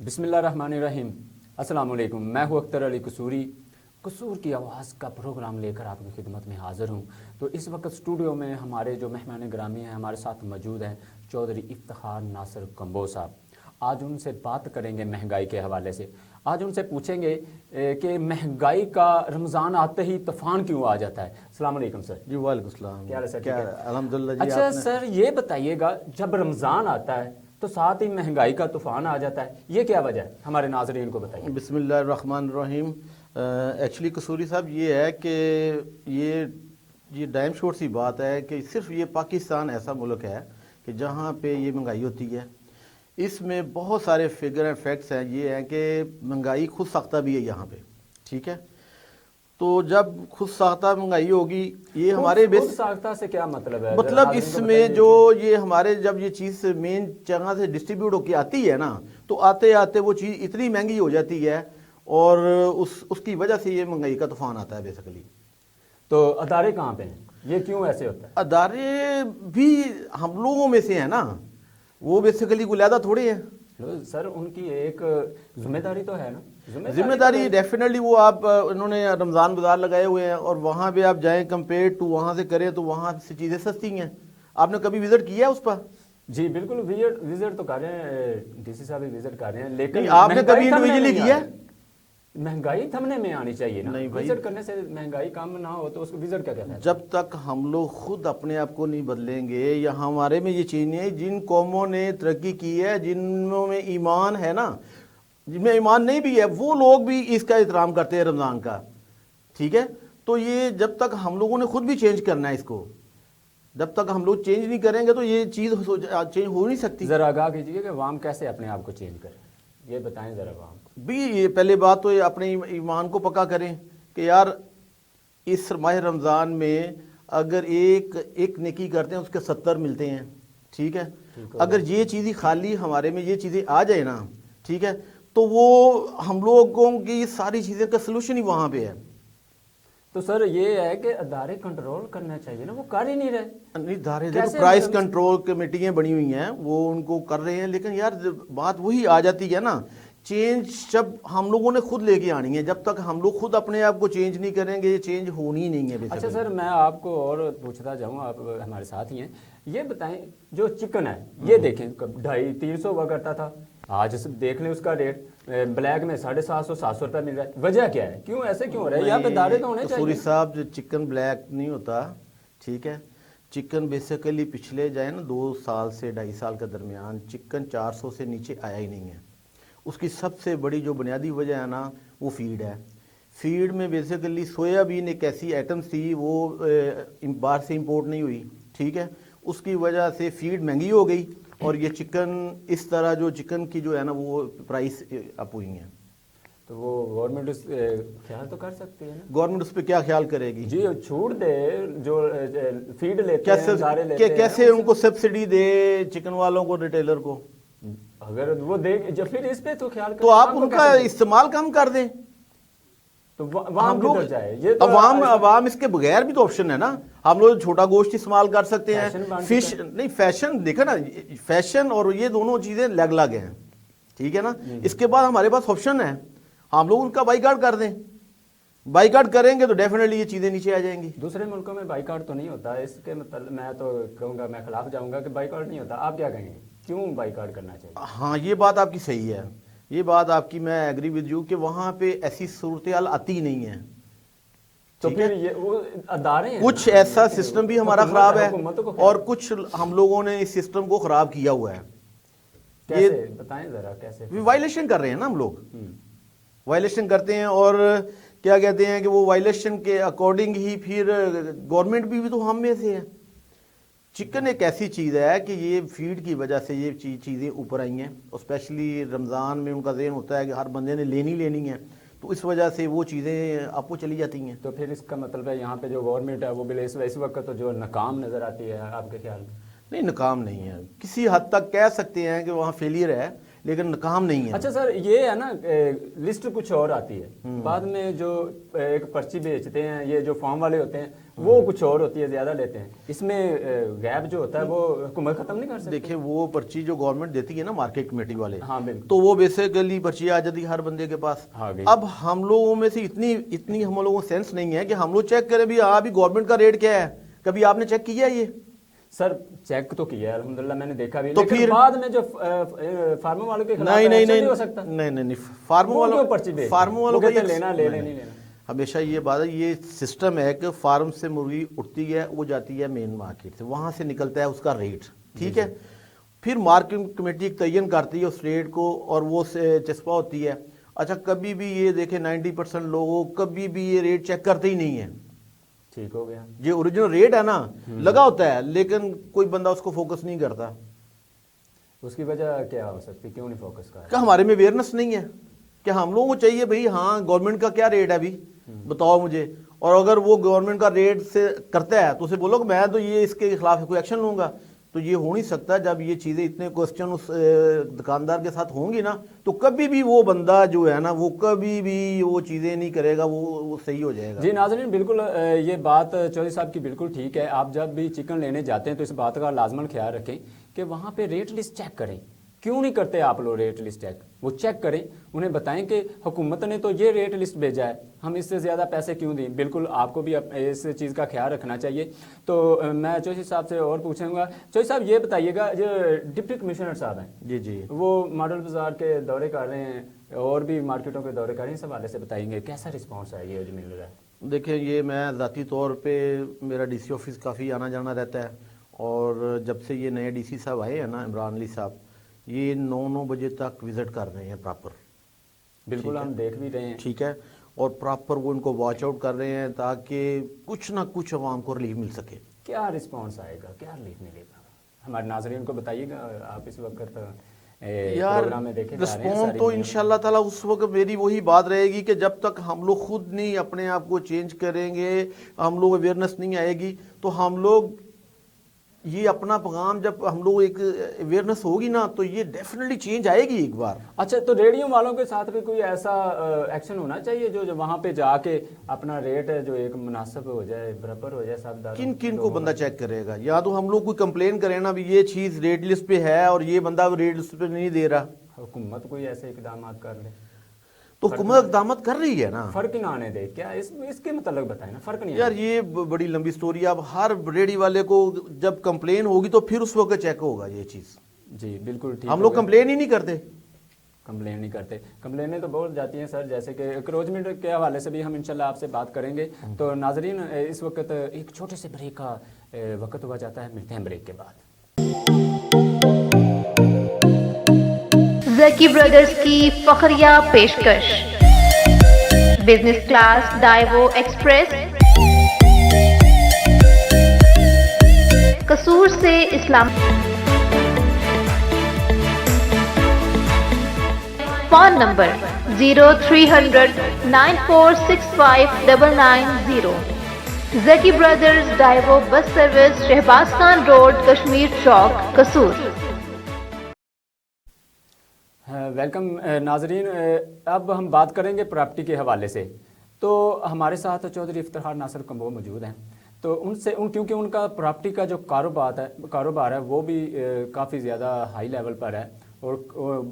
بسم اللہ الرحمن الرحیم۔ السلام علیکم، میں ہوں اختر علی قصوری۔ قصور کی آواز کا پروگرام لے کر آپ کی خدمت میں حاضر ہوں۔ تو اس وقت اسٹوڈیو میں ہمارے جو مہمان گرامی ہیں ہمارے ساتھ موجود ہیں چودھری افتخار ناصر کمبو صاحب۔ آج ان سے بات کریں گے مہنگائی کے حوالے سے۔ آج ان سے پوچھیں گے کہ مہنگائی کا رمضان آتے ہی طوفان کیوں آ جاتا ہے۔ السلام علیکم سر۔ جی وعلیکم السلام۔ کیا حال ہے سر؟ کیا الحمدللہ جی۔ اچھا سر، یہ بتائیے گا جب رمضان آتا ہے تو ساتھ ہی مہنگائی کا طوفان آ جاتا ہے، یہ کیا وجہ ہے؟ ہمارے ناظرین کو بتائیے۔ بسم اللہ الرحمن الرحیم۔ ایکچولی قصوری صاحب یہ ہے کہ یہ ڈائم شورٹ سی بات ہے کہ صرف یہ پاکستان ایسا ملک ہے کہ جہاں پہ یہ مہنگائی ہوتی ہے۔ اس میں بہت سارے فگر اینڈ فیکٹس ہیں، یہ ہیں کہ مہنگائی خود ساختہ بھی ہے یہاں پہ، ٹھیک ہے۔ تو جب خود ساختہ مہنگائی ہوگی، یہ ہمارے خود ساختہ سے کیا مطلب ہے؟ مطلب اس میں جو یہ ہمارے جب یہ چیز مین جگہ سے ڈسٹریبیوٹ ہو کے آتی ہے نا، تو آتے آتے وہ چیز اتنی مہنگی ہو جاتی ہے اور اس کی وجہ سے یہ مہنگائی کا طوفان آتا ہے بیسیکلی۔ تو ادارے کہاں پہ ہیں؟ یہ کیوں ایسے ہوتا ہے؟ ادارے بھی ہم لوگوں میں سے ہیں نا، وہ بیسیکلی کوئی علیحدہ تھوڑے ہیں۔ سر ان کی ایک ذمہ داری تو ہے نا۔ ذمہ داری ڈیفینیٹلی وہ آپ انہوں نے رمضان بازار لگائے ہوئے ہیں اور وہاں پہ آپ جائیں کمپیئر ٹو وہاں سے کریں تو وہاں سے چیزیں سستی ہیں۔ آپ نے کبھی وزٹ کیا ہے اس پر؟ جی بالکل، وزٹ تو کر رہے ہیں، ڈی سی صاحب بھی وزٹ کر رہے ہیں، لیکن آپ نے کبھی انڈیویجولی کیا ہے؟ مہنگائی تھمنے میں آنی چاہیے نا۔ نہیں بھائی، وزٹ کرنے سے مہنگائی کم نہ ہو تو اس کو وزٹ کیا کہتا ہے؟ جب تک ہم لوگ خود اپنے آپ کو نہیں بدلیں گے یا ہمارے میں یہ چیز نہیں ہے، جن قوموں نے ترقی کی ہے، جنوں میں ایمان ہے نا، جن میں ایمان نہیں بھی ہے، وہ لوگ بھی اس کا احترام کرتے ہیں رمضان کا، ٹھیک ہے۔ تو یہ جب تک ہم لوگوں نے خود بھی چینج کرنا ہے اس کو، جب تک ہم لوگ چینج نہیں کریں گے تو یہ چیز چینج ہو نہیں سکتی۔ ذرا آگاہ کیجیے کہ عوام کیسے اپنے آپ کو چینج کرے، یہ بتائیں ذرا عوام کو۔ بھی یہ پہلے بات تو یہ اپنے ایمان کو پکا کریں کہ یار اس ماہ رمضان میں اگر ایک نیکی کرتے ہیں اس کے 70 ملتے ہیں، ٹھیک ہے۔ اگر یہ چیزیں خالی ہمارے میں یہ چیزیں آ جائے نا، ٹھیک ہے، تو وہ ہم لوگوں کی ساری چیزیں کا سلوشن ہی وہاں پہ ہے۔ تو سر یہ ہے کہ ادارے کنٹرول کرنا چاہیے نا، وہ کر ہی نہیں رہے۔ نہیں ادارے دیکھو، پرائس کنٹرول کمیٹیاں بنی ہوئی ہیں، وہ ان کو کر رہے ہیں، لیکن یار بات وہی آ جاتی ہے نا، چینج جب ہم لوگوں نے خود لے کے آنی ہے، جب تک ہم لوگ خود اپنے آپ کو چینج نہیں کریں گے یہ چینج ہونی ہی نہیں ہے۔ اچھا سر، میں آپ کو اور پوچھتا جاؤں، آپ ہمارے ساتھ ہی ہیں، یہ بتائیں جو چکن ہے یہ دیکھیں 250-300 ہوا کرتا تھا، آج دیکھ لیں اس کا ریٹ بلیک میں 750-700 روپے مل رہا ہے۔ وجہ کیا ہے؟ کیوں ایسے کیوں ہو رہا ہے؟ یہاں پہ ادارے تو ہونے چاہیے۔ قصوری صاحب جو چکن بلیک نہیں ہوتا، ٹھیک ہے، چکن بیسیکلی پچھلے جائے نا 2 سال سے 2.5 سال کے درمیان چکن 400 سے نیچے آیا ہی نہیں ہے۔ اس کی سب سے بڑی جو بنیادی وجہ ہے نا وہ فیڈ ہے۔ فیڈ میں بیسیکلی سویا بین ایک ایسی آئٹم تھی وہ باہر سے امپورٹ نہیں ہوئی، ٹھیک ہے، اس کی وجہ سے فیڈ مہنگی ہو گئی اور یہ چکن اس طرح جو چکن کی جو ہے نا وہ پرائس اپ ہوئی ہیں۔ تو وہ گورنمنٹ اس خیال تو کر سکتی ہے نا؟ گورنمنٹ اس پہ کیا خیال کرے گی؟ جی چھوٹ دے، جو فیڈ لیتے ہیں ادارے لیتے ہیں، کیسے ان کو سبسڈی دے چکن والوں کو، ریٹیلر کو؟ اگر وہ دے جو پھر اس پہ تو خیال تو آپ ان کا استعمال کم کر دیں تو عوام کدھر جائے؟ یہ تو عوام اس کے بغیر بھی تو آپشن ہے نا۔ ہم لوگ چھوٹا گوشت استعمال کر سکتے ہیں، فش نہیں، فیشن دیکھا نا، فیشن اور یہ دونوں چیزیں لگ لگ ہیں، ٹھیک ہے نا۔ اس کے بعد ہمارے پاس آپشن ہے، ہم لوگ ان کا بائیکاٹ کر دیں، بائیکاٹ کریں گے تو ڈیفینیٹلی یہ چیزیں نیچے آ جائیں گی۔ دوسرے ملکوں میں بائیکاٹ تو نہیں ہوتا، اس کے مطلب میں تو کہوں گا، میں خلاف جاؤں گا کہ بائیکاٹ نہیں ہوتا۔ آپ کیا کہیں گے، کیوں بائیکاٹ کرنا چاہیے؟ ہاں یہ بات آپ کی صحیح ہے، یہ بات آپ کی میں ایگری ود یو کہ وہاں پہ ایسی صورتحال آتی نہیں ہے۔ تو پھر یہ وہ ادارے ہیں، کچھ ایسا سسٹم بھی ہمارا خراب ہے اور کچھ ہم لوگوں نے اس سسٹم کو خراب کیا ہوا ہے۔ کیسے بتائیں ذرا، کیسے؟ وائلیشن کر رہے ہیں نا ہم لوگ، وائلیشن کرتے ہیں اور کیا کہتے ہیں کہ وہ وائلیشن کے اکارڈنگ ہی پھر گورنمنٹ بھی تو ہم میں سے ہے۔ چکن ایک ایسی چیز ہے کہ یہ فیڈ کی وجہ سے یہ چیزیں اوپر آئی ہیں، اسپیشلی رمضان میں ان کا ذہن ہوتا ہے کہ ہر بندے نے لینی ہے، تو اس وجہ سے وہ چیزیں آپ کو چلی جاتی ہیں۔ تو پھر اس کا مطلب ہے یہاں پہ جو گورنمنٹ ہے وہ اس وقت تو جو ناکام نظر آتی ہے آپ کے خیال میں؟ نہیں ناکام نہیں ہے، کسی حد تک کہہ سکتے ہیں کہ وہاں فیلئر ہے، لیکن ناکام نہیں ہے. اچھا سر یہ ہے نا لسٹ کچھ اور آتی ہے بعد میں جو ایک پرچی بیچتے ہیں یہ جو فارم والے ہوتے ہیں وہ کچھ اور ہوتی ہے زیادہ لیتے ہیں, اس میں غیب جو ہوتا ہے وہ حکومت ختم نہیں کر سکتی؟ دیکھیں وہ پرچی جو گورنمنٹ دیتی ہے نا مارکیٹ کمیٹی والے, ہاں بالکل, تو وہ بیسیکلی پرچی آ جاتی ہے ہر بندے کے پاس. اب ہم لوگوں میں سے اتنی ہم لوگوں کو سینس نہیں ہے کہ ہم لوگ چیک کریں بھی ابھی گورنمنٹ کا ریٹ کیا ہے. کبھی آپ نے چیک کیا یہ؟ سر چیک تو کیا ہے الحمدللہ, میں نے دیکھا بھی, تو لیکن پھر بعد میں جو فارمر والوں کے خلاف نہیں ہو سکتا. نہیں فارمر والوں کا لینا لے نہیں لینا. ہمیشہ یہ بات ہے, یہ سسٹم ہے کہ فارم سے مرغی اٹھتی ہے, وہ جاتی ہے مین مارکیٹ سے, وہاں سے نکلتا ہے اس کا ریٹ, ٹھیک ہے. پھر مارکیٹ کمیٹی تعین کرتی ہے اس ریٹ کو اور وہ چسپا ہوتی ہے. اچھا کبھی بھی یہ دیکھیں 90% لوگوں کبھی بھی یہ ریٹ چیک کرتے ہی نہیں ہیں. ٹھیک ہو گیا, یہ اوریجنل ریٹ ہے نا لگا ہوتا ہے, لیکن کوئی بندہ اس کو فوکس نہیں کرتا. اس کی وجہ کیا ہو سکتی, کیوں نہیں فوکس کرتا؟ کہ ہمارے میں اویئرنیس نہیں ہے کہ ہم لوگوں کو چاہیے بھئی ہاں گورنمنٹ کا کیا ریٹ ہے ابھی بتاؤ مجھے, اور اگر وہ گورنمنٹ کا ریٹ سے کرتا ہے تو اسے بولو کہ میں تو یہ اس کے خلاف کوئی ایکشن لوں گا. تو یہ ہو نہیں سکتا. جب یہ چیزیں اتنے کوسچن اس دکاندار کے ساتھ ہوں گی نا تو کبھی بھی وہ بندہ جو ہے نا وہ کبھی بھی وہ چیزیں نہیں کرے گا, وہ صحیح ہو جائے گا. جی ناظرین بالکل یہ بات چودھری صاحب کی بالکل ٹھیک ہے. آپ جب بھی چکن لینے جاتے ہیں تو اس بات کا لازماً خیال رکھیں کہ وہاں پہ ریٹ لسٹ چیک کریں. کیوں نہیں کرتے آپ لوگ ریٹ لسٹ چیک؟ وہ چیک کریں, انہیں بتائیں کہ حکومت نے تو یہ ریٹ لسٹ بھیجا ہے, ہم اس سے زیادہ پیسے کیوں دیں. بالکل آپ کو بھی اس چیز کا خیال رکھنا چاہیے. تو میں چودھری صاحب سے اور پوچھوں گا. چودھری صاحب یہ بتائیے گا جو ڈپٹی کمشنر صاحب ہیں جی وہ ماڈل بازار کے دورے کر رہے ہیں اور بھی مارکیٹوں کے دورے کر رہے ہیں, اس حوالے سے بتائیں گے کیسا رسپانس ہے یہ جو مل رہا ہے؟ دیکھیں یہ میں ذاتی طور پہ میرا ڈی سی آفس کافی آنا جانا رہتا ہے, اور جب سے یہ نئے ڈی سی صاحب آئے ہیں نا عمران علی صاحب, یہ 9 بجے تک وزٹ کر رہے ہیں پراپر. بالکل ہم دیکھ بھی رہے ہیں, ٹھیک ہے, اور پراپر وہ ان کو واچ آؤٹ کر رہے ہیں تاکہ کچھ نہ کچھ عوام کو ریلیف مل سکے. کیا رسپانس آئے گا, کیا ریلیف ملے گا ہمارے ناظرین کو بتائیے گا. آپ اس وقت یار رسپانس تو انشاءاللہ تعالی اس وقت میری وہی بات رہے گی کہ جب تک ہم لوگ خود نہیں اپنے آپ کو چینج کریں گے, ہم لوگ اویئرنیس نہیں آئے گی, تو ہم لوگ یہ اپنا پیغام جب ہم لوگ ایک اویئرنیس ہوگی نا تو یہ ڈیفینیٹلی چینج آئے گی ایک بار. اچھا تو ریڈیو والوں کے ساتھ بھی کوئی ایسا ایکشن ہونا چاہیے جو وہاں پہ جا کے اپنا ریٹ ہے جو ایک مناسب ہو جائے, برابر ہو جائے سب. کن کو بندہ چیک کرے گا؟ یا تو ہم لوگ کوئی کمپلین کریں نا بھی یہ چیز ریٹ لسٹ پہ ہے اور یہ بندہ ریٹ لسٹ پہ نہیں دے رہا. حکومت کوئی ایسے اقدامات کر لے تو حکومت اقدامات کر رہی ہے نا, فرق نہ آنے دے. کیا اس کے متعلق بتائیں نا, فرق نہیں یار یہ بڑی لمبی سٹوری ہے. اب ہر ریڈی والے کو جب کمپلین ہوگی تو پھر اس وقت چیک ہوگا یہ چیز. جی بالکل ٹھیک. ہم لوگ کمپلین ہی نہیں کرتے. کمپلین نہیں کرتے, کمپلینیں تو بہت جاتی ہیں سر, جیسے کہ کروچمنٹ کے حوالے سے بھی ہم انشاءاللہ آپ سے بات کریں گے. تو ناظرین اس وقت ایک چھوٹے سے بریک کا وقت ہوا جاتا ہے, ملتے ہیں بریک کے بعد. زکی برادرز کی فخریہ پیشکش, business class Daewoo express, Kasur سے اسلام. Phone number 0300 9465 990. Zaki brothers Daewoo bus service, Shahbaz Khan road, Kashmir chowk, Kasur. Welcome ناظرین, اب ہم بات کریں گے پراپرٹی کے حوالے سے. تو ہمارے ساتھ چودھری افتخار ناصر کمبو موجود ہیں. تو ان سے کیونکہ ان کا پراپرٹی کا جو کاروبار ہے وہ بھی کافی زیادہ ہائی لیول پر ہے اور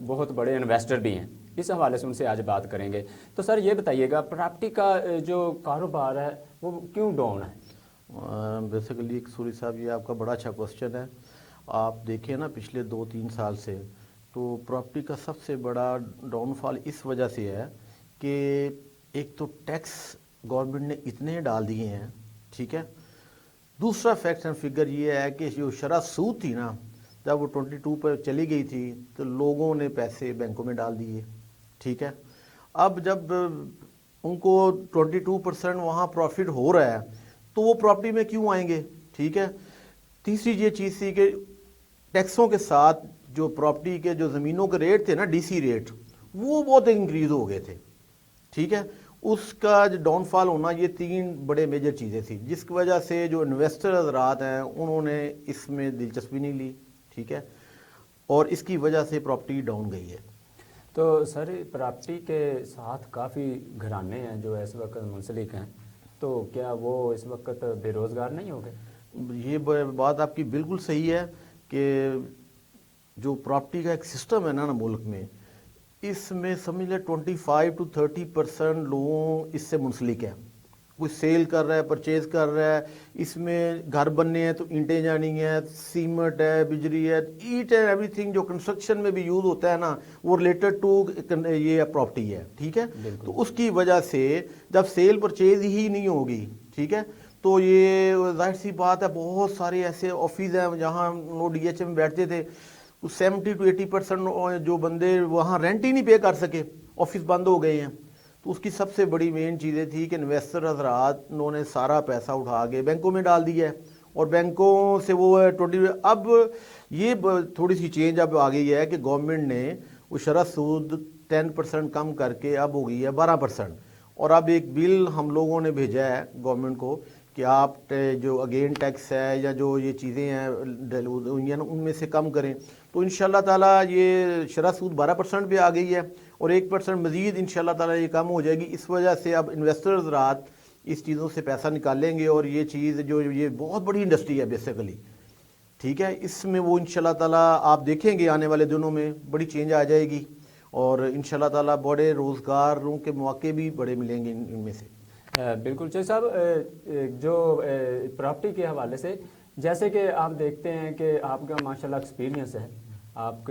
بہت بڑے انویسٹر بھی ہیں, اس حوالے سے ان سے آج بات کریں گے. تو سر یہ بتائیے گا پراپرٹی کا جو کاروبار ہے وہ کیوں ڈاؤن ہے؟ بیسیکلی سوری صاحب یہ آپ کا بڑا اچھا کوسچن ہے. آپ دیکھیں نا پچھلے 2-3 سال سے تو پراپرٹی کا سب سے بڑا ڈاؤن فال اس وجہ سے ہے کہ ایک تو ٹیکس گورنمنٹ نے اتنے ڈال دیے ہیں, ٹھیک ہے. دوسرا فیکٹ اینڈ فگر یہ ہے کہ جو شرح سود تھی نا جب وہ 22 پر چلی گئی تھی تو لوگوں نے پیسے بینکوں میں ڈال دیے, ٹھیک ہے. اب جب ان کو 22% وہاں پروفٹ ہو رہا ہے تو وہ پراپرٹی میں کیوں آئیں گے, ٹھیک ہے. تیسری یہ چیز تھی کہ ٹیکسوں کے ساتھ جو پراپرٹی کے جو زمینوں کے ریٹ تھے نا, ڈی سی ریٹ, وہ بہت انکریز ہو گئے تھے, ٹھیک ہے. اس کا جو ڈاؤن فال ہونا یہ 3 بڑے میجر چیزیں تھیں جس کی وجہ سے جو انویسٹر حضرات ہیں انہوں نے اس میں دلچسپی نہیں لی, ٹھیک ہے. اور اس کی وجہ سے پراپرٹی ڈاؤن گئی ہے. تو سر پراپرٹی کے ساتھ کافی گھرانے ہیں جو اس وقت منسلک ہیں، تو کیا وہ اس وقت بے روزگار نہیں ہو گئے؟ یہ بات آپ کی بالکل صحیح ہے کہ جو پراپرٹی کا ایک سسٹم ہے نا ملک میں، اس میں سمجھ لیں 25 to 30% لوگوں اس سے منسلک ہیں. کوئی سیل کر رہا ہے، پرچیز کر رہا ہے، اس میں گھر بننے ہیں تو اینٹیں جانی ہیں، سیمنٹ ہے، بجلی ہے، ایچ اینڈ ایوری تھنگ جو کنسٹرکشن میں بھی یوز ہوتا ہے نا وہ ریلیٹڈ ٹو یہ پراپرٹی ہے. ٹھیک ہے، تو اس کی وجہ سے جب سیل پرچیز ہی نہیں ہوگی، ٹھیک ہے، تو یہ ظاہر سی بات ہے بہت سارے ایسے آفس ہیں جہاں لوگ ڈی ایچ اے میں بیٹھتے تھے، 70 to 80% جو بندے وہاں رینٹ ہی نہیں پے کر سکے، آفس بند ہو گئے ہیں. تو اس کی سب سے بڑی مین چیزیں تھی کہ انویسٹر حضرات انہوں نے سارا پیسہ اٹھا کے بینکوں میں ڈال دیا ہے، اور بینکوں سے وہ 20 اب یہ تھوڑی سی چینج اب آ گئی ہے کہ گورنمنٹ نے وہ شرح سود 10% کم کر کے اب ہو گئی ہے 12%. اور اب ایک بل ہم لوگوں نے بھیجا ہے گورنمنٹ کو کہ آپ جو اگین ٹیکس ہے یا جو یہ چیزیں ہیں یونین ان میں سے کم کریں. تو انشاءاللہ تعالیٰ یہ شرح سود 12% پہ آ گئی ہے اور 1% مزید انشاءاللہ تعالیٰ یہ کم ہو جائے گی. اس وجہ سے اب انویسٹرز رات اس چیزوں سے پیسہ نکالیں گے، اور یہ چیز جو یہ بہت بڑی انڈسٹری ہے بیسیکلی، ٹھیک ہے، اس میں وہ انشاءاللہ تعالیٰ آپ دیکھیں گے آنے والے دنوں میں بڑی چینج آ جائے گی، اور انشاءاللہ تعالیٰ بڑے روزگاروں کے مواقع بھی بڑے ملیں گے ان میں سے. بالکل چوہدری صاحب، جو پراپرٹی کے حوالے سے جیسے کہ آپ دیکھتے ہیں کہ آپ کا ماشاءاللہ ایکسپیرینس ہے، آپ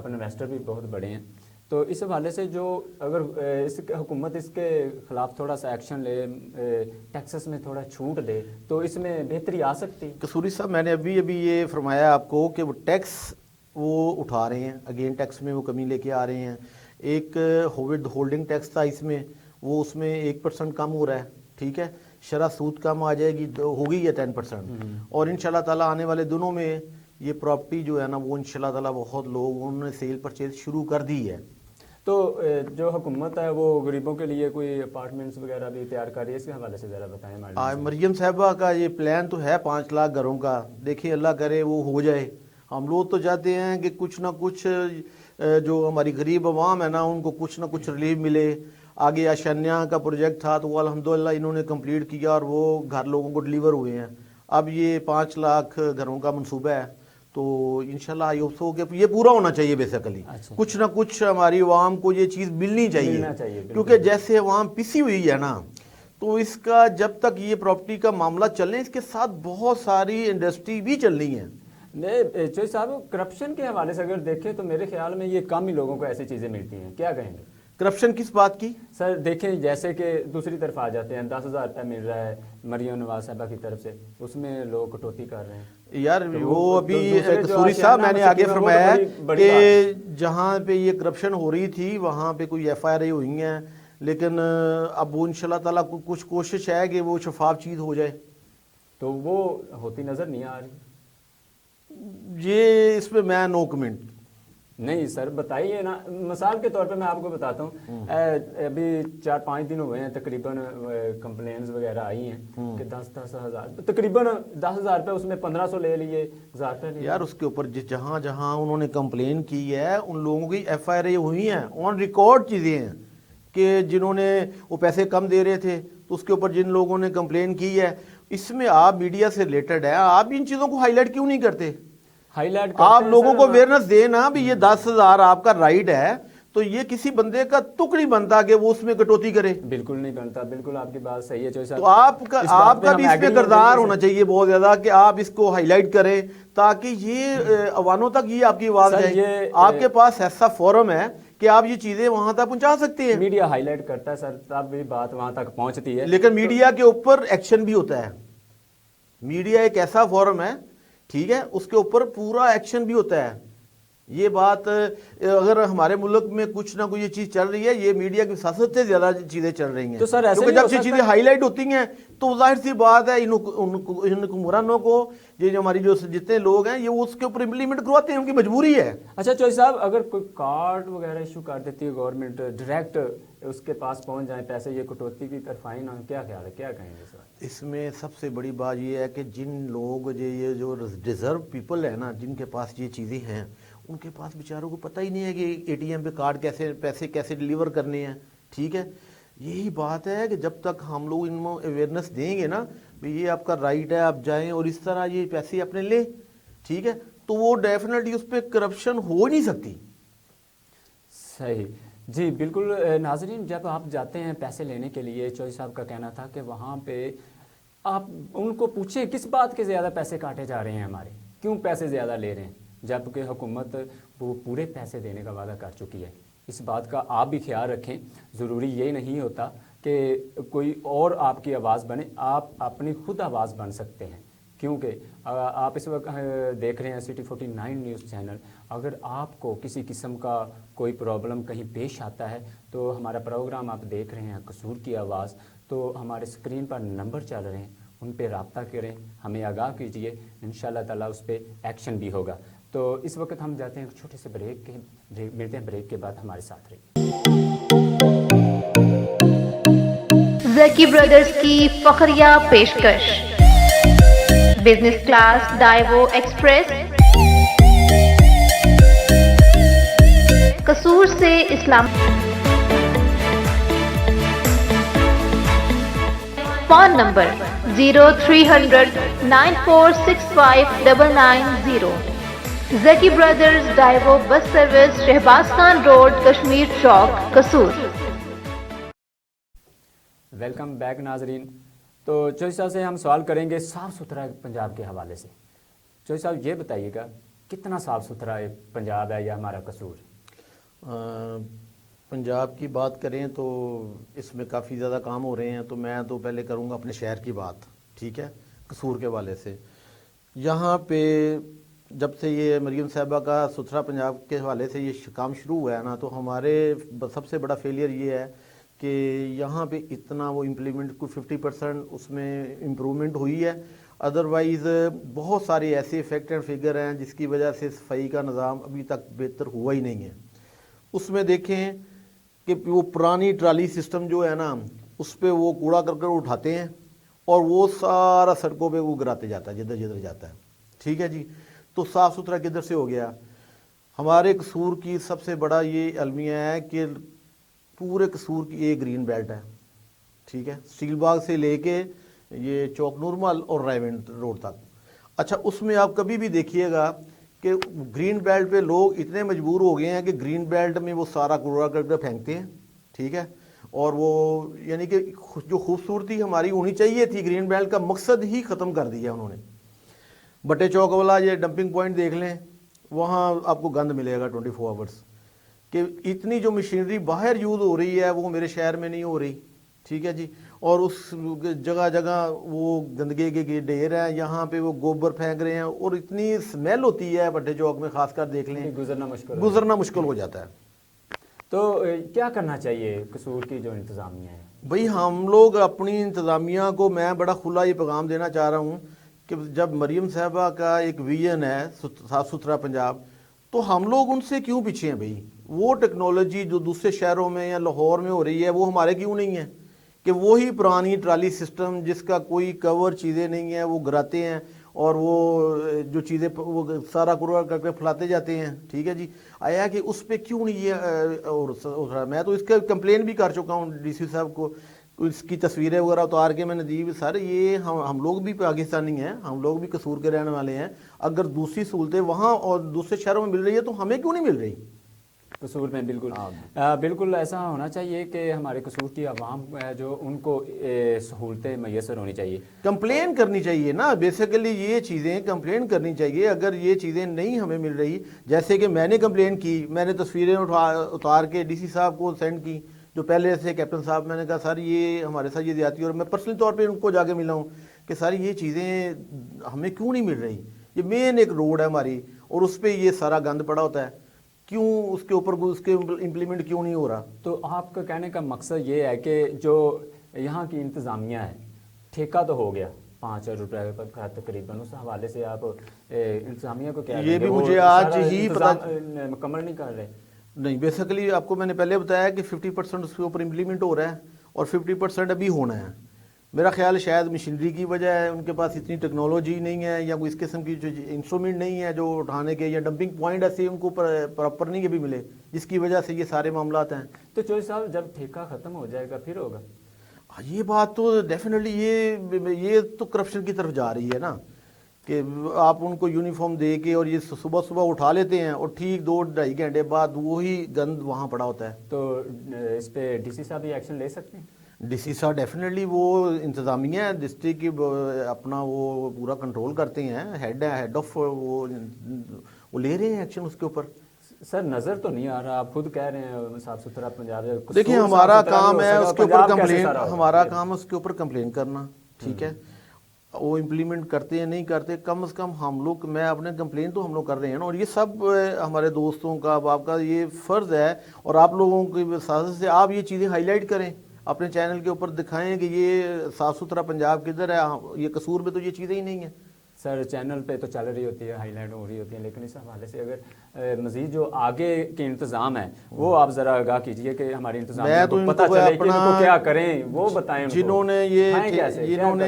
انویسٹر بھی بہت بڑے ہیں، تو اس حوالے سے جو اگر حکومت اس کے خلاف تھوڑا سا ایکشن لے، ٹیکسس میں تھوڑا چھوٹ دے تو اس میں بہتری آ سکتی. قصوری صاحب میں نے ابھی یہ فرمایا آپ کو کہ وہ ٹیکس وہ اٹھا رہے ہیں، اگین ٹیکس میں وہ کمی لے کے آ رہے ہیں. ایک ہولڈنگ ٹیکس تھا اس میں، وہ اس میں 1% کم ہو رہا ہے، ٹھیک ہے، شرح سود کم آ جائے گی، ہو گئی ہے 10%. اور انشاءاللہ تعالیٰ آنے والے دنوں میں یہ پراپرٹی جو ہے نا وہ انشاءاللہ تعالیٰ بہت لوگ انہوں نے سیل پرچیز شروع کر دی ہے. تو جو حکومت ہے وہ غریبوں کے لیے کوئی اپارٹمنٹس وغیرہ بھی تیار کر رہی ہے، اس کے حوالے سے ذرا بتائیں. مریم صاحبہ کا یہ پلان تو ہے 5 لاکھ گھروں کا، دیکھیں اللہ کرے وہ ہو جائے. ہم لوگ تو چاہتے ہیں کہ کچھ نہ کچھ جو ہماری غریب عوام ہے نا ان کو کچھ نہ کچھ ریلیف ملے. آگے آشانیہ کا پروجیکٹ تھا تو وہ الحمدللہ انہوں نے کمپلیٹ کیا اور وہ گھر لوگوں کو ڈیلیور ہوئے ہیں. اب یہ 5 لاکھ گھروں کا منصوبہ ہے، تو انشاءاللہ آئی ہوپ سو کہ یہ پورا ہونا چاہیے بیسیکلی. کچھ نہ کچھ ہماری عوام کو یہ چیز ملنی چاہیے، کیونکہ جیسے عوام پسی ہوئی ہے نا، تو اس کا جب تک یہ پراپرٹی کا معاملہ چلے اس کے ساتھ بہت ساری انڈسٹری بھی چلنی ہے. چوہدری صاحب، کرپشن کے حوالے سے اگر دیکھیں تو میرے خیال میں یہ کم ہی لوگوں کو ایسی چیزیں ملتی ہیں، کیا کہیں گے؟ کرپشن کس بات کی؟ سر دیکھیں جیسے کہ دوسری طرف آ جاتے ہیں، 10,000 روپے مل رہا ہے مریم نواز صاحبہ کی طرف سے، اس میں لوگ کٹوتی کر رہے ہیں. یار وہ ابھی قصوری صاحب میں نے آگے فرمایا کہ جہاں پہ یہ کرپشن ہو رہی تھی وہاں پہ کوئی ایف آئی آر ہوئی ہیں، لیکن اب وہ انشاءاللہ تعالیٰ کچھ کوشش ہے کہ وہ شفاف چیز ہو جائے. تو وہ ہوتی نظر نہیں آ رہی. یہ اس پہ میں نو کمنٹ. نہیں سر بتائیے نا، مثال کے طور پہ میں آپ کو بتاتا ہوں، ابھی 4-5 دن ہوئے ہیں تقریباً کمپلینز وغیرہ آئی ہیں کہ 10,000 تقریباً 10,000 روپے، اس میں 1,500 لے لیے، 1,000 روپے لے. یار اس کے اوپر جہاں جہاں انہوں نے کمپلین کی ہے ان لوگوں کی ایف آئی آر ہوئی ہیں، آن ریکارڈ چیزیں ہیں کہ جنہوں نے وہ پیسے کم دے رہے تھے تو اس کے اوپر جن لوگوں نے کمپلین کی ہے. اس میں آپ میڈیا سے ریلیٹڈ ہے، آپ ان چیزوں کو ہائی لائٹ کیوں نہیں کرتے؟ آپ لوگوں کو اویئرنس دیں نا بھی یہ 10,000 آپ کا رائٹ ہے، تو یہ کسی بندے کا تک نہیں بنتا کہ وہ اس میں کٹوتی کرے. بالکل نہیں بنتا، بالکل آپ کی بات صحیح ہے. تو آپ کا بھی اس میں کردار ہونا چاہیے بہت زیادہ کہ آپ اس کو ہائی لائٹ کریں تاکہ یہ عواموں تک یہ آپ کی آواز جائے. آپ کے پاس ایسا فورم ہے کہ آپ یہ چیزیں وہاں تک پہنچا سکتے ہیں. میڈیا ہائی لائٹ کرتا ہے سر، تب بھی بات وہاں تک پہنچتی ہے. لیکن میڈیا کے اوپر ایکشن بھی ہوتا ہے. میڈیا ایک ایسا فورم ہے، ٹھیک ہے، اس کے اوپر پورا ایکشن بھی ہوتا ہے. یہ بات اگر ہمارے ملک میں کچھ نہ کوئی یہ چیز چل رہی ہے، یہ میڈیا کی وساست سے زیادہ چیزیں چل رہی ہیں. تو سر ایسے جب یہ چیزیں ہائی لائٹ ہوتی ہیں تو ظاہر سی بات ہے ان حکمرانوں کو، یہ ہماری جو جتنے لوگ ہیں یہ اس کے اوپر امپلیمنٹ کرواتے ہیں، ان کی مجبوری ہے. اچھا چوہدری صاحب، اگر کوئی کارڈ وغیرہ ایشو کر دیتی ہے گورنمنٹ، ڈائریکٹ اس کے پاس پہنچ جائیں پیسے، یہ کٹوتی کی طرف آئیں نا، کیا خیال ہے، کیا کہیں گے سر؟ اس میں سب سے بڑی بات یہ ہے کہ جن لوگ یہ جو ڈیزرو پیپل ہے نا، جن کے پاس یہ چیزیں ہیں، ان کے پاس بیچاروں کو پتہ ہی نہیں ہے کہ اے ٹی ایم پہ کارڈ کیسے پیسے کیسے ڈیلیور کرنے ہیں. ٹھیک ہے, یہی بات ہے کہ جب تک ہم لوگ ان میں اویئرنیس دیں گے نا بھی یہ آپ کا رائٹ ہے, آپ جائیں اور اس طرح یہ پیسے اپنے لیں, ٹھیک ہے, تو وہ ڈیفینیٹلی اس پہ کرپشن ہو نہیں سکتی. صحیح جی بالکل. ناظرین, جب آپ جاتے ہیں پیسے لینے کے لیے, چوہدری صاحب کا کہنا تھا کہ وہاں پہ آپ ان کو پوچھیں کس بات کے زیادہ پیسے کاٹے جا رہے ہیں ہمارے, کیوں پیسے زیادہ لے رہے ہیں, جبکہ حکومت وہ پورے پیسے دینے کا وعدہ کر چکی ہے. اس بات کا آپ بھی خیال رکھیں. ضروری یہ نہیں ہوتا کہ کوئی اور آپ کی آواز بنے, آپ اپنی خود آواز بن سکتے ہیں. کیونکہ آپ اس وقت دیکھ رہے ہیں سٹی 49 نیوز چینل. اگر آپ کو کسی قسم کا کوئی پرابلم کہیں پیش آتا ہے تو ہمارا پروگرام آپ دیکھ رہے ہیں قصور کی آواز, تو ہمارے اسکرین پر نمبر چل رہے ہیں, ان پہ رابطہ کریں, ہمیں آگاہ کیجئے, انشاءاللہ تعالیٰ اس پہ ایکشن بھی ہوگا. تو اس وقت ہم جاتے ہیں ایک چھوٹے سے بریک کے, ملتے ہیں بریک کے بعد, ہمارے ساتھ رہیے. زکی برادرز کی فخریہ پیشکش, business class Daewoo express, Kasur سے اسلام. Phone number 0300 9465 990. Zaki brothers Daewoo bus service, Shahbaz Khan road, Kashmir chowk, Kasur. Welcome back ناظرین. تو چوہدری صاحب سے ہم سوال کریں گے صاف ستھرا پنجاب کے حوالے سے. چوہدری صاحب یہ بتائیے گا کتنا صاف ستھرا پنجاب ہے یا ہمارا قصور؟ پنجاب کی بات کریں تو اس میں کافی زیادہ کام ہو رہے ہیں. تو میں تو پہلے کروں گا اپنے شہر کی بات, ٹھیک ہے, قصور کے حوالے سے. یہاں پہ جب سے یہ مریم صاحبہ کا ستھرا پنجاب کے حوالے سے یہ کام شروع ہوا ہے نا, تو ہمارے سب سے بڑا فیلئر یہ ہے کہ یہاں پہ اتنا وہ امپلیمنٹ کو 50% اس میں امپرومنٹ ہوئی ہے. ادروائز بہت سارے ایسے ایفیکٹ اینڈ فگر ہیں جس کی وجہ سے صفائی کا نظام ابھی تک بہتر ہوا ہی نہیں ہے. اس میں دیکھیں کہ وہ پرانی ٹرالی سسٹم جو ہے نا, اس پہ وہ کوڑا کرکٹ اٹھاتے ہیں اور وہ سارا سڑکوں پہ وہ گراتے جاتا ہے جدھر جدھر جاتا ہے, ٹھیک ہے جی. تو صاف ستھرا کدھر سے ہو گیا؟ ہمارے قصور کی سب سے بڑا یہ المیہ ہے کہ پورے قصور کی ایک گرین بیلٹ ہے, ٹھیک ہے, اسٹیل باغ سے لے کے یہ چوک نورمل اور رائیونڈ روڈ تک. اچھا, اس میں آپ کبھی بھی دیکھیے گا کہ گرین بیلٹ پہ لوگ اتنے مجبور ہو گئے ہیں کہ گرین بیلٹ میں وہ سارا کوڑا کرکٹ پھینکتے ہیں, ٹھیک ہے, اور وہ یعنی کہ جو خوبصورتی ہماری ہونی چاہیے تھی گرین بیلٹ کا مقصد ہی ختم کر دیا انہوں نے. بٹے چوک والا یہ ڈمپنگ پوائنٹ دیکھ لیں, وہاں آپ کو گند ملے گا 24 آورس, کہ اتنی جو مشینری باہر یوز ہو رہی ہے وہ میرے شہر میں نہیں ہو رہی, ٹھیک ہے جی. اور اس جگہ جگہ وہ گندگی کے ڈھیر ہیں, یہاں پہ وہ گوبر پھینک رہے ہیں اور اتنی اسمیل ہوتی ہے بٹے چوک میں, خاص کر دیکھ لیں گزرنا مشکل ہو جاتا ہے. تو کیا کرنا چاہیے قصور کی جو انتظامیہ ہے؟ بھئی ہم لوگ اپنی انتظامیہ کو میں بڑا کھلا یہ پیغام دینا چاہ رہا ہوں کہ جب مریم صاحبہ کا ایک ویژن ہے صاف ستھرا پنجاب, تو ہم لوگ ان سے کیوں پیچھے ہیں بھئی؟ وہ ٹیکنالوجی جو دوسرے شہروں میں یا لاہور میں ہو رہی ہے وہ ہمارے کیوں نہیں ہے؟ کہ وہی پرانی ٹرالی سسٹم جس کا کوئی کور چیزیں نہیں ہیں وہ گراتے ہیں اور وہ جو چیزیں وہ سارا کوڑا کر کے پھیلاتے جاتے ہیں, ٹھیک ہے جی. آیا کہ اس پہ کیوں نہیں یہ, اور میں تو اس کا کمپلین بھی کر چکا ہوں ڈی سی صاحب کو, اس کی تصویریں وغیرہ اتار کے میں نے دی. سر یہ ہم لوگ بھی پاکستانی ہیں, ہم لوگ بھی قصور کے رہنے والے ہیں, اگر دوسری سہولتیں وہاں اور دوسرے شہروں میں مل رہی ہے تو ہمیں کیوں نہیں مل رہی قصور میں؟ بالکل بالکل ایسا ہونا چاہیے کہ ہمارے قصور کی عوام جو ان کو سہولتیں میسر ہونی چاہیے. کمپلین کرنی چاہیے نا, بیسیکلی یہ چیزیں کمپلین کرنی چاہیے. اگر یہ چیزیں نہیں ہمیں مل رہی, جیسے کہ میں نے کمپلین کی, میں نے تصویریں اتار کے ڈی سی صاحب کو سینڈ کی, جو پہلے سے کیپٹن صاحب, میں نے کہا سر یہ ہمارے ساتھ یہ زیادتی, اور میں پرسنل طور پہ ان کو جا کے ملا ہوں کہ سر یہ چیزیں ہمیں کیوں نہیں مل رہی. یہ مین ایک روڈ ہے ہماری اور اس پہ یہ سارا گند پڑا ہوتا ہے, کیوں اس کے اوپر اس کے امپلیمنٹ کیوں نہیں ہو رہا؟ تو آپ کا کہنے کا مقصد یہ ہے کہ جو یہاں کی انتظامیہ ہے, ٹھیکہ تو ہو گیا 5 روپے کا تقریباً, اس حوالے سے آپ انتظامیہ کو کیا یہ بھی مجھے آج ہی پتہ مکمل نہیں کر رہے؟ نہیں, بیسیکلی آپ کو میں نے پہلے بتایا کہ 50% اس کے اوپر امپلیمنٹ ہو رہا ہے اور 50% ابھی ہونا ہے. میرا خیال ہے شاید مشینری کی وجہ ہے، ان کے پاس اتنی ٹیکنالوجی نہیں ہے یا کوئی اس قسم کی جو انسٹرومنٹ نہیں ہے جو اٹھانے کے، یا ڈمپنگ پوائنٹ ایسے ان کو پراپر نہیں بھی ملے، جس کی وجہ سے یہ سارے معاملات ہیں۔ تو چوہدری صاحب جب ٹھیکہ ختم ہو جائے گا پھر ہوگا؟ یہ بات تو ڈیفینیٹلی یہ تو کرپشن کی طرف جا رہی ہے نا، کہ آپ ان کو یونیفارم دے کے اور یہ صبح صبح اٹھا لیتے ہیں اور ٹھیک 2-2.5 گھنٹے بعد وہی گند وہاں پڑا ہوتا ہے۔ تو اس پہ ڈی سی صاحب بھی ایکشن لے سکتے ہیں؟ ڈی سی صاحب ڈیفینیٹلی وہ انتظامیہ ڈسٹرکٹ کی اپنا وہ پورا کنٹرول کرتے ہیں، ہیڈ آف وہ لے رہے ہیں ایکشن اس کے اوپر۔ سر نظر تو نہیں آ رہا، آپ خود کہہ رہے ہیں صاف ستھرا پنجاب ہے، دیکھیں ہمارا کام ہے اس کے اوپر کمپلین، ہمارا کام ہے اس کے اوپر کمپلین کرنا، ٹھیک ہے، وہ امپلیمنٹ کرتے ہیں نہیں کرتے، کم از کم ہم لوگ، میں اپنے کمپلین تو ہم لوگ کر رہے ہیں نا، اور یہ سب ہمارے دوستوں کا، آپ کا یہ فرض ہے، اور آپ لوگوں کی سازش سے آپ یہ چیزیں ہائی لائٹ کریں، اپنے چینل کے اوپر دکھائیں کہ یہ صاف ستھرا پنجاب کدھر ہے، یہ قصور میں تو یہ چیزیں ہی نہیں ہیں۔ سر چینل پہ تو چل رہی ہوتی ہے، ہائی لائٹ ہو رہی ہوتی ہے، لیکن اس حوالے سے اگر مزید جو آگے کے انتظام ہے وہ آپ ذرا آگاہ کیجئے کہ ہماری انتظامیہ کو پتہ چلے کہ ان کو کیا کریں، وہ بتائیں ان کو، جنہوں نے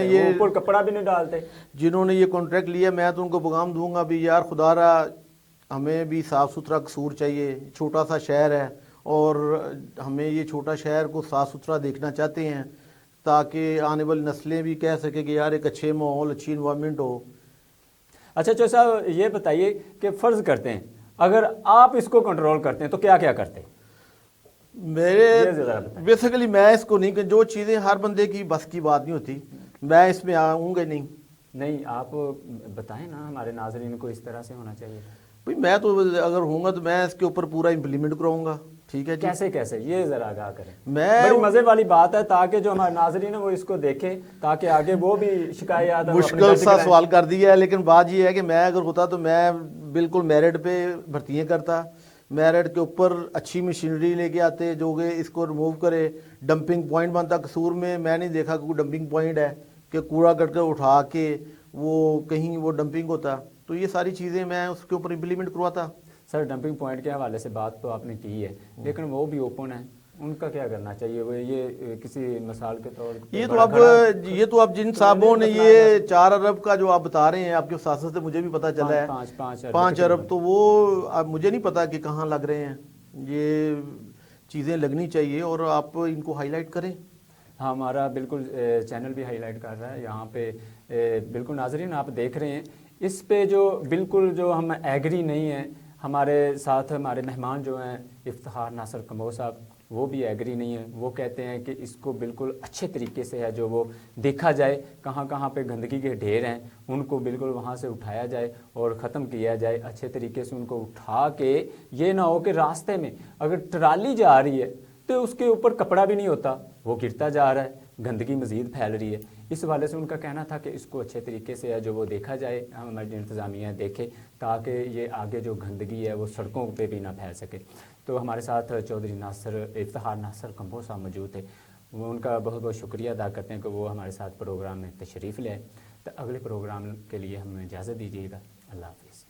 یہ اوپر کپڑا بھی نہیں ڈالتے، جنہوں نے یہ کانٹریکٹ لیا، میں تو ان کو پیغام دوں گا بھی یار خدا را ہمیں بھی صاف ستھرا قصور چاہیے، چھوٹا سا شہر ہے اور ہمیں یہ چھوٹا شہر کو صاف ستھرا دیکھنا چاہتے ہیں تاکہ آنے والی نسلیں بھی کہہ سکیں کہ یار ایک اچھے ماحول، اچھی انوائرمنٹ ہو۔ اچھا چوہدری صاحب یہ بتائیے کہ فرض کرتے ہیں اگر آپ اس کو کنٹرول کرتے ہیں تو کیا کیا کرتے ہیں؟ بیسیکلی میں اس کو نہیں کہ جو چیزیں ہر بندے کی بس کی بات نہیں ہوتی، میں اس میں آؤں گا نہیں، آپ بتائیں نا، ہمارے ناظرین کو اس طرح سے ہونا چاہیے۔ بھئی میں تو اگر ہوں گا تو میں اس کے اوپر پورا امپلیمنٹ کراؤں گا، ٹھیک ہے جی۔ کیسے یہ ذرا آگاہ کریں، میں بڑی مزے والی بات ہے تاکہ جو ہمارے ناظرین ہیں وہ اس کو دیکھیں تاکہ آگے وہ بھی شکایات مشکل سا سوال کر دیا ہے، لیکن بات یہ ہے کہ میں اگر ہوتا تو میں بالکل میرٹ پہ بھرتیاں کرتا، میرٹ کے اوپر اچھی مشینری لے کے آتے جو کہ اس کو ریموو کرے، ڈمپنگ پوائنٹ بنتا قصور میں نہیں دیکھا کہ کوئی ڈمپنگ پوائنٹ ہے کہ کوڑا کر اٹھا کے وہ کہیں وہ ڈمپنگ ہوتا، تو یہ ساری چیزیں میں اس کے اوپر امپلیمنٹ کرواتا۔ سر ڈمپنگ پوائنٹ کے حوالے سے بات تو آپ نے کی ہے، لیکن وہ بھی اوپن ہے، ان کا کیا کرنا چاہیے؟ وہ یہ کسی مثال کے طور پر یہ تو اب جن صاحبوں نے یہ 4 ارب کا جو آپ بتا رہے ہیں، آپ کے ساتھ سے مجھے بھی پتا چلا ہے 5 ارب، تو وہ اب مجھے نہیں پتا کہ کہاں لگ رہے ہیں، یہ چیزیں لگنی چاہیے اور آپ ان کو ہائی لائٹ کریں۔ ہاں ہمارا بالکل چینل بھی ہائی لائٹ کر رہا ہے یہاں پہ، بالکل ناظرین آپ دیکھ رہے ہیں اس پہ جو بالکل جو ہم ایگری نہیں ہیں، ہمارے ساتھ ہمارے مہمان جو ہیں افتخار ناصر کمبوہ صاحب وہ بھی ایگری نہیں ہیں، وہ کہتے ہیں کہ اس کو بالکل اچھے طریقے سے ہے جو وہ دیکھا جائے، کہاں کہاں پہ گندگی کے ڈھیر ہیں ان کو بالکل وہاں سے اٹھایا جائے اور ختم کیا جائے، اچھے طریقے سے ان کو اٹھا کے یہ نہ ہو کہ راستے میں اگر ٹرالی جا رہی ہے تو اس کے اوپر کپڑا بھی نہیں ہوتا، وہ گرتا جا رہا ہے، گندگی مزید پھیل رہی ہے۔ اس حوالے سے ان کا کہنا تھا کہ اس کو اچھے طریقے سے ہے جو وہ دیکھا جائے، ہماری انتظامیہ دیکھے تاکہ یہ آگے جو گندگی ہے وہ سڑکوں پہ بھی نہ پھیل سکے۔ تو ہمارے ساتھ چودھری افتخار ناصر کمبوہ صاحب موجود تھے، وہ ان کا بہت بہت شکریہ ادا کرتے ہیں کہ وہ ہمارے ساتھ پروگرام میں تشریف لے آئے۔ تو اگلے پروگرام کے لیے ہمیں اجازت دیجیے گا، اللہ حافظ۔